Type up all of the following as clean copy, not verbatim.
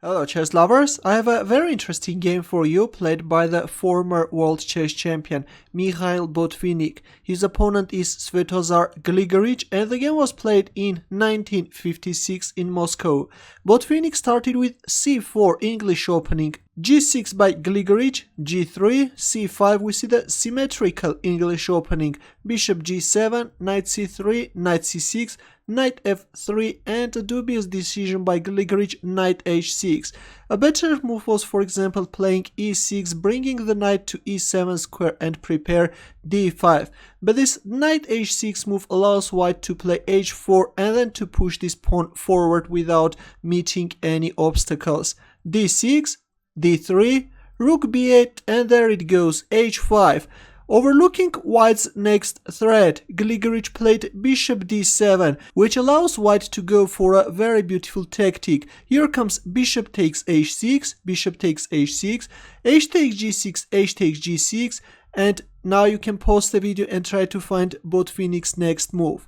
Hello chess lovers, I have a very interesting game for you played by the former world chess champion Mikhail Botvinnik. His opponent is Svetozar Gligoric and the game was played in 1956 in Moscow. Botvinnik started with c4 English opening, g6 by Gligoric, g3, c5 we see the symmetrical English opening, bishop g7, knight c3, knight c6, knight f3 and a dubious decision by Gligoric, knight h6. A better move was for example playing e6, bringing the knight to e7 square and prepare d5. But this knight h6 move allows white to play h4 and then to push this pawn forward without meeting any obstacles. d6, d3, rook b8 and there it goes, h5. Overlooking white's next threat, Gligoric played bishop d7, which allows white to go for a very beautiful tactic. Here comes bishop takes h6, bishop takes h6, h takes g6, h takes g6, and now you can pause the video and try to find Botvinnik's next move.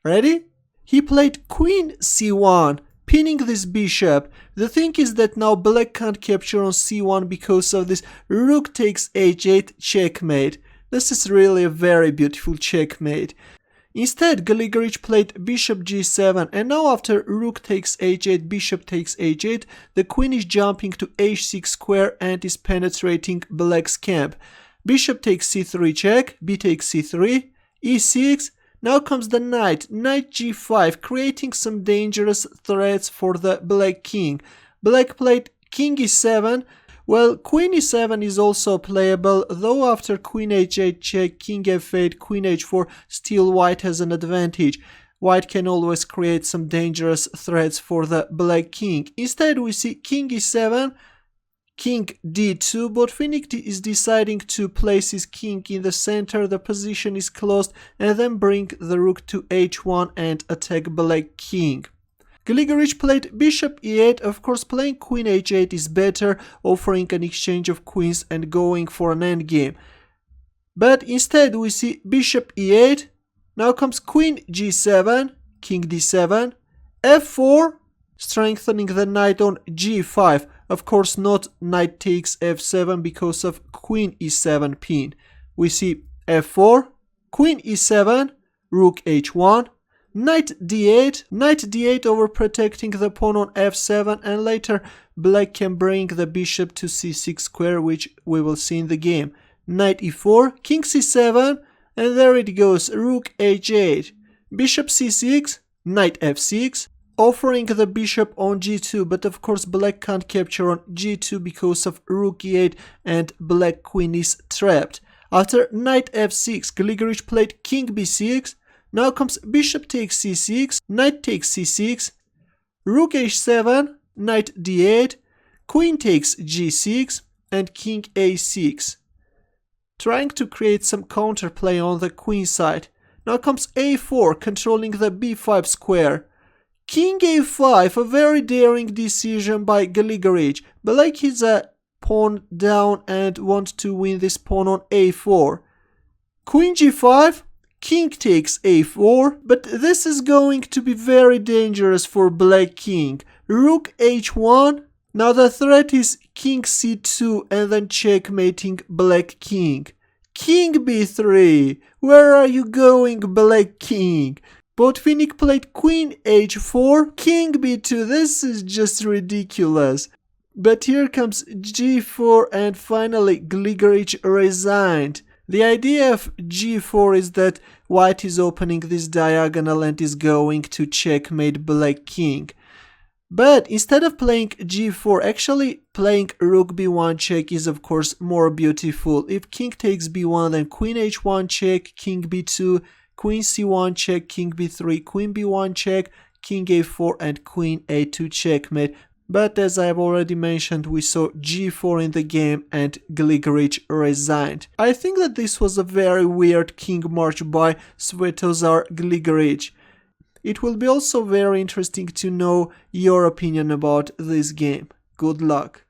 Ready? He played queen c1, pinning this bishop. The thing is that now black can't capture on c1 because of this rook takes h8 checkmate. This is really a very beautiful checkmate. Instead, Gligoric played bishop g7 and now after rook takes h8, bishop takes h8, the queen is jumping to h6 square and is penetrating black's camp. Bishop takes c3 check, b takes c3, e6, now comes the knight, knight g5, creating some dangerous threats for the black king. Black played king e7, well, queen e7 is also playable, though after queen h8 check, king f8, queen h4, still white has an advantage. White can always create some dangerous threats for the black king. Instead we see king e7, king d2, Botvinnik is deciding to place his king in the center, the position is closed, and then bring the rook to h1 and attack black king. Gligoric played bishop e8, of course playing queen h8 is better, offering an exchange of queens and going for an endgame. But instead we see bishop e8, now comes queen g7, king d7, f4, strengthening the knight on g5. Of course not knight takes f7 because of queen e7 pin. We see f4, queen e7, rook h1, knight d8, knight d8 overprotecting the pawn on f7 and later black can bring the bishop to c6 square, which we will see in the game. Knight e4, king c7 and there it goes, rook h8, bishop c6, knight f6, offering the bishop on g2, but of course black can't capture on g2 because of rook e8 and black queen is trapped. After knight f6, Gligoric played king b6, now comes bishop takes c6, knight takes c6, rook h7, knight d8, queen takes g6 and king a6. Trying to create some counterplay on the queen side. Now comes a4, controlling the b5 square. King a5, a very daring decision by Gligoric. Black is a pawn down and wants to win this pawn on a4. Queen g5, king takes a4, but this is going to be very dangerous for black king. Rook h1, now the threat is king c2 and then checkmating black king. King b3, where are you going black king? Botvinnik played queen h4, king b2, this is just ridiculous. But here comes g4 and finally Gligoric resigned. The idea of g4 is that white is opening this diagonal and is going to checkmate black king. But instead of playing g4, actually playing rook b1 check is of course more beautiful. If king takes b1 then queen h1 check, king b2, queen c1 check, king b3, queen b1 check, king a4 and queen a2 checkmate. But as I have already mentioned, we saw g4 in the game and Gligoric resigned. I think that this was a very weird king march by Svetozar Gligoric. It will be also very interesting to know your opinion about this game. Good luck.